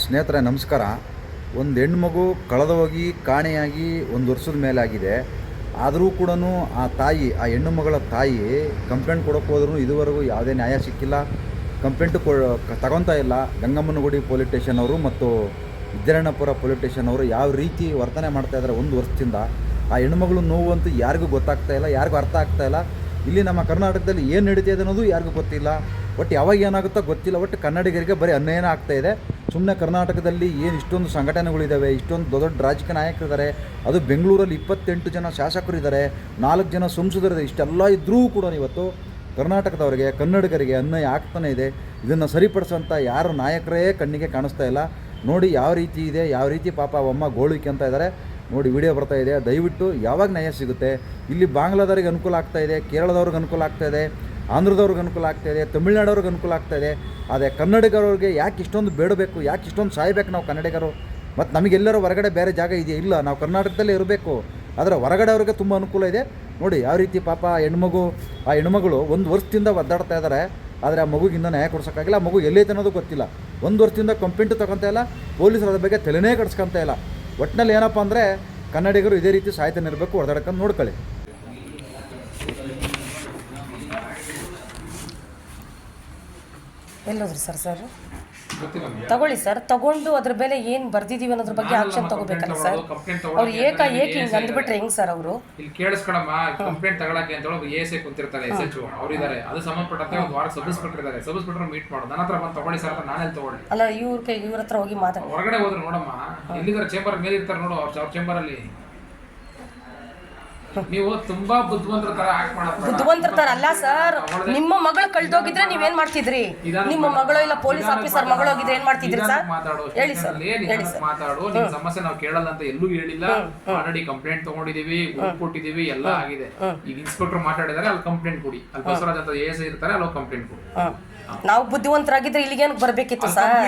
ಸ್ನೇಹಿತರೆ ನಮಸ್ಕಾರ. ಒಂದು ಹೆಣ್ಮಗು ಕಳೆದು ಹೋಗಿ ಕಾಣೆಯಾಗಿ 1 ವರ್ಷದ ಮೇಲೆ ಆಗಿದೆ. ಆದರೂ ಕೂಡ ಆ ಹೆಣ್ಣು ಮಗಳ ತಾಯಿ ಕಂಪ್ಲೇಂಟ್ ಕೊಡೋಕ್ಕೆ ಹೋದ್ರೂ ಇದುವರೆಗೂ ಯಾವುದೇ ನ್ಯಾಯ ಸಿಕ್ಕಿಲ್ಲ. ಕಂಪ್ಲೇಂಟು ತಗೊತಾ ಇಲ್ಲ. ಗಂಗಮ್ಮನಗುಡಿ ಪೊಲೀಸ್ ಸ್ಟೇಷನ್ ಅವರು ಮತ್ತು ವಿದ್ಯಾರಣ್ಯಪುರ ಪೊಲೀಸ್ ಸ್ಟೇಷನ್ ಅವರು ಯಾವ ರೀತಿ ವರ್ತನೆ ಮಾಡ್ತಾಯಿದ್ದಾರೆ 1 ವರ್ಷದಿಂದ. ಆ ಹೆಣ್ಮಗಳು ನೋವು ಅಂತೂ ಯಾರಿಗೂ ಗೊತ್ತಾಗ್ತಾ ಇಲ್ಲ, ಯಾರಿಗೂ ಅರ್ಥ ಆಗ್ತಾಯಿಲ್ಲ. ಇಲ್ಲಿ ನಮ್ಮ ಕರ್ನಾಟಕದಲ್ಲಿ ಏನು ನಡೀತಿದೆ ಅನ್ನೋದು ಯಾರಿಗೂ ಗೊತ್ತಿಲ್ಲ. ಒಟ್ಟು ಯಾವಾಗ ಏನಾಗುತ್ತೋ ಗೊತ್ತಿಲ್ಲ. ಒಟ್ಟು ಕನ್ನಡಿಗರಿಗೆ ಬರೀ ಅನ್ಯಾಯ ಆಗ್ತಾಯಿದೆ. ಸುಮ್ಮನೆ ಕರ್ನಾಟಕದಲ್ಲಿ ಏನು ಇಷ್ಟೊಂದು ಸಂಘಟನೆಗಳಿದ್ದಾವೆ, ಇಷ್ಟೊಂದು ದೊಡ್ಡ ದೊಡ್ಡ ರಾಜಕೀಯ ನಾಯಕರಿದ್ದಾರೆ. ಅದು ಬೆಂಗಳೂರಲ್ಲಿ 28 ಜನ ಶಾಸಕರಿದ್ದಾರೆ, 4 ಜನ ಸಂಸದರಿದ್ದಾರೆ. ಇಷ್ಟೆಲ್ಲ ಇದ್ದರೂ ಕೂಡ ಇವತ್ತು ಕರ್ನಾಟಕದವರಿಗೆ ಕನ್ನಡಿಗರಿಗೆ ಅನ್ಯಾಯ ಆಗ್ತಾನೆ ಇದೆ. ಇದನ್ನು ಸರಿಪಡಿಸೋಂಥ ಯಾರು ನಾಯಕರೇ ಕಣ್ಣಿಗೆ ಕಾಣಿಸ್ತಾ ಇಲ್ಲ. ನೋಡಿ ಯಾವ ರೀತಿ ಇದೆ, ಯಾವ ರೀತಿ ಪಾಪ ಅಮ್ಮ ಗೋಳಿಕೆ ಅಂತ ಇದ್ದಾರೆ. ನೋಡಿ ವಿಡಿಯೋ ಬರ್ತಾ ಇದೆ. ದಯವಿಟ್ಟು ಯಾವಾಗ ನ್ಯಾಯ ಸಿಗುತ್ತೆ? ಇಲ್ಲಿ ಬಾಂಗ್ಲಾದವ್ರಿಗೆ ಅನುಕೂಲ ಆಗ್ತಾಯಿದೆ, ಕೇರಳದವ್ರಿಗೆ ಅನುಕೂಲ ಆಗ್ತಾಯಿದೆ, ಆಂಧ್ರದವ್ರಿಗೆ ಅನುಕೂಲ ಆಗ್ತಾಯಿದೆ, ತಮಿಳ್ನಾಡವ್ರಿಗೆ ಅನುಕೂಲ ಆಗ್ತಾಯಿದೆ. ಆದರೆ ಕನ್ನಡಿಗರವ್ರಿಗೆ ಯಾಕೆ ಇಷ್ಟೊಂದು ಬೇಡಬೇಕು, ಯಾಕೆ ಇಷ್ಟೊಂದು ಸಾಯಬೇಕು ನಾವು ಕನ್ನಡಿಗರು? ಮತ್ತು ನಮಗೆಲ್ಲರೂ ಹೊರಗಡೆ ಬೇರೆ ಜಾಗ ಇದೆಯಾ? ಇಲ್ಲ, ನಾವು ಕರ್ನಾಟಕದಲ್ಲೇ ಇರಬೇಕು. ಆದರೆ ಹೊರಗಡೆ ಅವ್ರಿಗೆ ತುಂಬ ಅನುಕೂಲ ಇದೆ. ನೋಡಿ ಯಾವ ರೀತಿ ಪಾಪ ಆ ಹೆಣ್ಮಗಳು 1 ವರ್ಷದಿಂದ ಒದ್ದಾಡ್ತಾ ಇದ್ದಾರೆ. ಆದರೆ ಆ ಮಗುಗಿಂದ ನ್ಯಾಯ ಕೊಡ್ಸೋಕ್ಕಾಗಿಲ್ಲ. ಆ ಮಗು ಎಲ್ಲೈತೆ ಅನ್ನೋದು ಗೊತ್ತಿಲ್ಲ. 1 ವರ್ಷದಿಂದ ಕಂಪ್ಲೇಂಟು ತೊಗೊತಾ ಇಲ್ಲ. ಪೊಲೀಸರು ಅದ್ರ ಬಗ್ಗೆ ತಲೆನೇ ಕಟ್ಸ್ಕೊತಾ ಇಲ್ಲ. ಒಟ್ಟಿನಲ್ಲಿ ಏನಪ್ಪ ಅಂದರೆ ಕನ್ನಡಿಗರು ಇದೇ ರೀತಿ ಸಾಯ್ತಾನೆ ಇರಬೇಕು, ಹೊಡೆದಾಡ್ಕೊಂಡು ನೋಡ್ಕೊಳ್ಳಿ. ಎಲ್ಲೋದ್ರಿ ಸರ್ ತಗೊಳ್ಳಿ ಸರ್. ತಗೊಂಡು ಅದ್ರ ಮೇಲೆ ಏನು ಬರ್ದಿದೀವಿ ಅನ್ನೋದ್ರ ಬಗ್ಗೆ ಆಕ್ಷನ್ ತಗೋಬೇಕಲ್ಲ ಸರ್. ಅವ್ರು ಏಕ ಹಿಂಗೆ ಅಂದ್ಬಿಟ್ರೆ ಹೆಂಗ್ ಸರ್? ಅವರು ಇಲ್ಲಿ ಕೇಳಿಸ್ಕೊಳಮ್ಮ, ಕಂಪ್ಲೇಂಟ್ ತಗೊಳಕ್ಕೆ ಅಂತ ಹೇಳಿ ಎ ಕುಂತಿರ್ತಾರೆ, SHO ಅವರಿದ್ದಾರೆ. ಅದು ಸಂಬಂಧಪಟ್ಟಂತೆ ಒಂದು ವಾರ ಸಬ್ ಇನ್ಸ್ಪೆಕ್ಟರ್ ಮೀಟ್ ಮಾಡೋದು. ನನ್ನ ಹತ್ರ ಬಂದು ತಗೊಳ್ಳಿ ಸರ್ ಅಂತ ನಾನೆಲ್ಲಿ ತಗೊಳ್ಳಿ? ಅಲ್ಲ, ಇವ್ರ ಹತ್ರ ಹೋಗಿ ಮಾತಾಡಿ. ಹೊರಗಡೆ ಹೋದ್ರೆ ನೋಡಮ್ಮ, ಎಲ್ಲಿದ್ದಾರೆ ಚೇಂಬರ್ ಮೇಲೆ ಇರ್ತಾರೆ ನೋಡು, ಅವ್ರ ಚೇಂಬರ್ ಅಲ್ಲಿ. ನೀವು ತುಂಬಾ ಬುದ್ಧಿವಂತರ ತರ ಆಕ್ಟ್ ಮಾಡೋದು. ಬುದ್ಧಿವಂತರ ತರ ಅಲ್ಲ ಸರ್. ನಿಮ್ಮ ಮಗಳು ಕಳ್ದೋಗಿದ್ರೆ ನೀವೇನ್ ಮಾಡ್ತಿದ್ರಿ? ನಿಮ್ಮ ಮಗಳು ಇಲ್ಲ ಪೊಲೀಸ್ ಆಫೀಸರ್ ಮಗಳು ಹೋಗಿದ್ರೆ ಏನ್ ಮಾಡ್ತಿದ್ರಿ ಸರ್? ಹೇಳಿ ಸರ್, ಹೇಳಿ ಸರ್. ಮಾತಾಡು. ನಿಮ್ ಸಮಸ್ಯೆ ನಾವು ಕೇಳಲ್ಲ ಅಂತ ಎಲ್ಲೂ ಹೇಳಿಲ್ಲ. ಆಲ್ರೆಡಿ ಕಂಪ್ಲೇಂಟ್ ತಗೊಂಡಿದೀವಿ, ಕೊಟ್ಟಿದೀವಿ, ಎಲ್ಲ ಆಗಿದೆ. ಈಗ ಇನ್ಸ್ಪೆಕ್ಟರ್ ಮಾತಾಡಿದಾರೆ, ಅಲ್ಲಿ ಕಂಪ್ಲೇಂಟ್ ಕೊಡಿ. ಅಲ್ಲಿ ಬಸವರಾಜ್ ಅಂತ ASI ಇರ್ತಾರೆ, ಅಲ್ಲಿ ಕಂಪ್ಲೇಂಟ್ ಕೊಡಿ. ನಾವು ಬುದ್ಧಿವಂತರಾಗಿದ್ರೆ ಇಲ್ಲಿಗೇನು ಬರ್ಬೇಕಿತ್ತು ಸರ್?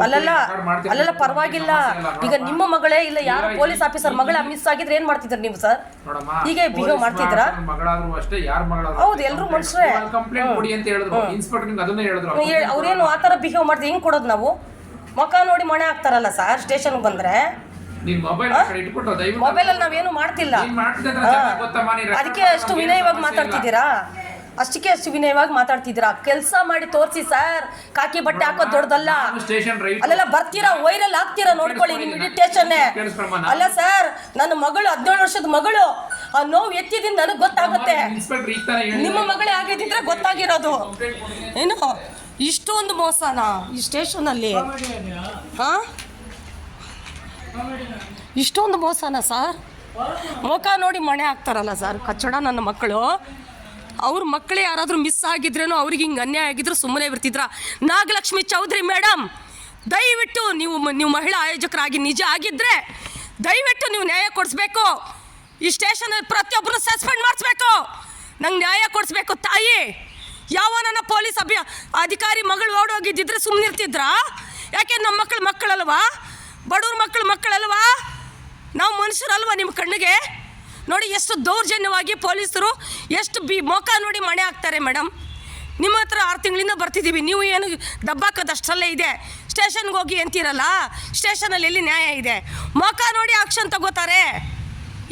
ಅಲ್ಲಲ್ಲ, ಪರವಾಗಿಲ್ಲ. ಈಗ ನಿಮ್ಮ ಮಗಳೇ ಇಲ್ಲ ಯಾರು ಪೊಲೀಸ್ ಆಫೀಸರ್ ಮಗಳ ಮಿಸ್ ಆಗಿದ್ರೆ ಏನ್ ಮಾಡ್ತಿದ್ರಿ ನೀವು ಸರ್? ಹೀಗೆ ಬಿಹೇವ್ ಮಾಡ್ತಿದ್ರ? ಹೌದು, ಎಲ್ರು ಮನುಷ್ಯರೇ. ಅವ್ರೇನು ಆತರ ಬಿಹೇವ್ ಮಾಡ್ತೀವಿ, ಹೆಂಗ್ ಕೊಡೋದು ನಾವು? ಮುಖ ನೋಡಿ ಮಣೆ ಹಾಕ್ತಾರಲ್ಲ ಸರ್ ಸ್ಟೇಷನ್ಗೆ ಬಂದ್ರೆ. ಮೊಬೈಲ್ ಅಲ್ಲಿ ನಾವೇನು ಮಾಡ್ತಿಲ್ಲ. ಅದಕ್ಕೆ ಅಷ್ಟು ವಿನಯವಾಗಿ ಮಾತಾಡ್ತಿದ್ದೀರಾ? ಅಷ್ಟು ವಿನಯವಾಗಿ ಮಾತಾಡ್ತಿದ್ದೀರಾ? ಕೆಲಸ ಮಾಡಿ ತೋರಿಸಿ ಸರ್. ಕಾಕಿ ಬಟ್ಟೆ ಹಾಕೋದು ದೊಡ್ಡದಲ್ಲ. ಅಲ್ಲೆಲ್ಲ ಬರ್ತೀರಾ, ವೈರಲ್ ಆಗ್ತೀರಾ, ನೋಡ್ಕೊಳ್ಳಿ ನಿಮ್ ಇರಿಟೇಷನ್. ಅಲ್ಲ ಸರ್, ನನ್ನ ಮಗಳು 17 ವರ್ಷದ ಮಗಳು, ಆ ನೋವು ಎತ್ತಿದಿಂದ ನನಗೆ ಗೊತ್ತಾಗುತ್ತೆ. ನಿಮ್ಮ ಮಗಳೇ ಆಗಿದ್ದಿದ್ರೆ ಗೊತ್ತಾಗಿರೋದು. ಏನು ಇಷ್ಟೊಂದು ಮೋಸನಾ ಈ ಸ್ಟೇಷನಲ್ಲಿ? ಇಷ್ಟೊಂದು ಮೋಸನಾ ಸರ್? ಮುಖ ನೋಡಿ ಮಣೆ ಹಾಕ್ತಾರಲ್ಲ ಸರ್, ಕಚ್ಚಡ. ನನ್ನ ಮಕ್ಕಳು, ಅವ್ರ ಮಕ್ಕಳೇ ಯಾರಾದರೂ ಮಿಸ್ ಆಗಿದ್ರೇನೋ, ಅವ್ರಿಗೆ ಹಿಂಗೆ ಅನ್ಯಾಯ ಆಗಿದ್ರು ಸುಮ್ಮನೆ ಬರ್ತಿದ್ರ? ನಾಗಲಕ್ಷ್ಮಿ ಚೌಧರಿ ಮೇಡಮ್, ದಯವಿಟ್ಟು ನೀವು ಮಹಿಳಾ ಆಯೋಜಕರಾಗಿ ನಿಜ ಆಗಿದ್ದರೆ ದಯವಿಟ್ಟು ನೀವು ನ್ಯಾಯ ಕೊಡಿಸ್ಬೇಕು. ಈ ಸ್ಟೇಷನಲ್ಲಿ ಪ್ರತಿಯೊಬ್ಬರು ಸಸ್ಪೆಂಡ್ ಮಾಡಿಸ್ಬೇಕು. ನಂಗೆ ನ್ಯಾಯ ಕೊಡಿಸ್ಬೇಕು ತಾಯಿ. ಯಾವ ನನ್ನ ಪೊಲೀಸ್ ಅಧಿಕಾರಿ ಮಗಳು ಓಡೋಗಿದ್ದಿದ್ರೆ ಸುಮ್ಮನೆ ಇರ್ತಿದ್ರಾ? ಯಾಕೆ ನಮ್ಮ ಮಕ್ಕಳಲ್ವಾ? ಬಡವ್ರ ಮಕ್ಕಳಲ್ವಾ? ನಾವು ಮನುಷ್ಯರಲ್ವಾ ನಿಮ್ಮ ಕಣ್ಣಿಗೆ? ನೋಡಿ ಎಷ್ಟು ದೌರ್ಜನ್ಯವಾಗಿ ಪೊಲೀಸರು ಎಷ್ಟು ಮುಖ ನೋಡಿ ಮಣೆ ಹಾಕ್ತಾರೆ. ಮೇಡಮ್, ನಿಮ್ಮ ಹತ್ರ 6 ತಿಂಗಳಿಂದ ಬರ್ತಿದ್ದೀವಿ. ನೀವು ಏನು ದಬ್ಬಾಕೋದಷ್ಟರಲ್ಲೇ ಇದೆ. ಸ್ಟೇಷನ್ಗೆ ಹೋಗಿ ಅಂತೀರಲ್ಲ, ಸ್ಟೇಷನಲ್ಲಿ ಎಲ್ಲಿ ನ್ಯಾಯ ಇದೆ? ಮುಖ ನೋಡಿ ಆಕ್ಷನ್ ತಗೋತಾರೆ.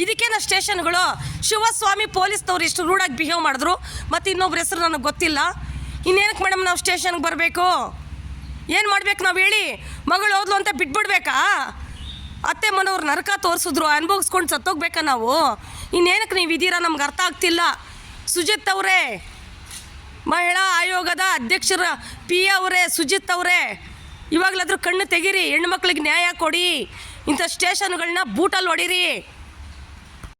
ಇದಕ್ಕೇನ ಸ್ಟೇಷನ್ಗಳು? ಶಿವಸ್ವಾಮಿ ಪೊಲೀಸ್ನವ್ರು ಎಷ್ಟು ರೂಢಾಗಿ ಬಿಹೇವ್ ಮಾಡಿದ್ರು. ಮತ್ತು ಇನ್ನೊಬ್ರ ಹೆಸರು ನನಗೆ ಗೊತ್ತಿಲ್ಲ. ಇನ್ನೇನಕ್ಕೆ ಮೇಡಮ್ ನಾವು ಸ್ಟೇಷನ್ಗೆ ಬರಬೇಕು? ಏನು ಮಾಡ್ಬೇಕು ನಾವು ಹೇಳಿ? ಮಗಳು ಹೋದ್ಲು ಅಂತ ಬಿಟ್ಬಿಡ್ಬೇಕಾ? ಅತ್ತೆ ಮನವ್ರು ನರಕ ತೋರಿಸಿದ್ರು, ಅನುಭವಿಸ್ಕೊಂಡು ಸತ್ತೋಗ್ಬೇಕಾ ನಾವು? ಇನ್ನೇನಕ್ಕೆ ನೀವು ಇದೀರಾ? ನಮ್ಗೆ ಅರ್ಥ ಆಗ್ತಿಲ್ಲ. ಸುಜಿತ್ ಅವರೇ, ಮಹಿಳಾ ಆಯೋಗದ ಅಧ್ಯಕ್ಷರ PA ಅವರೇ, ಸುಜಿತ್ ಅವರೇ, ಇವಾಗಲಾದ್ರೂ ಕಣ್ಣು ತೆಗೀರಿ. ಹೆಣ್ಣು ಮಕ್ಳಿಗೆ ನ್ಯಾಯ ಕೊಡಿ. ಇಂಥ ಸ್ಟೇಷನ್ಗಳನ್ನ ಬೂಟಲ್ಲಿ ಹೊಡೀರಿ.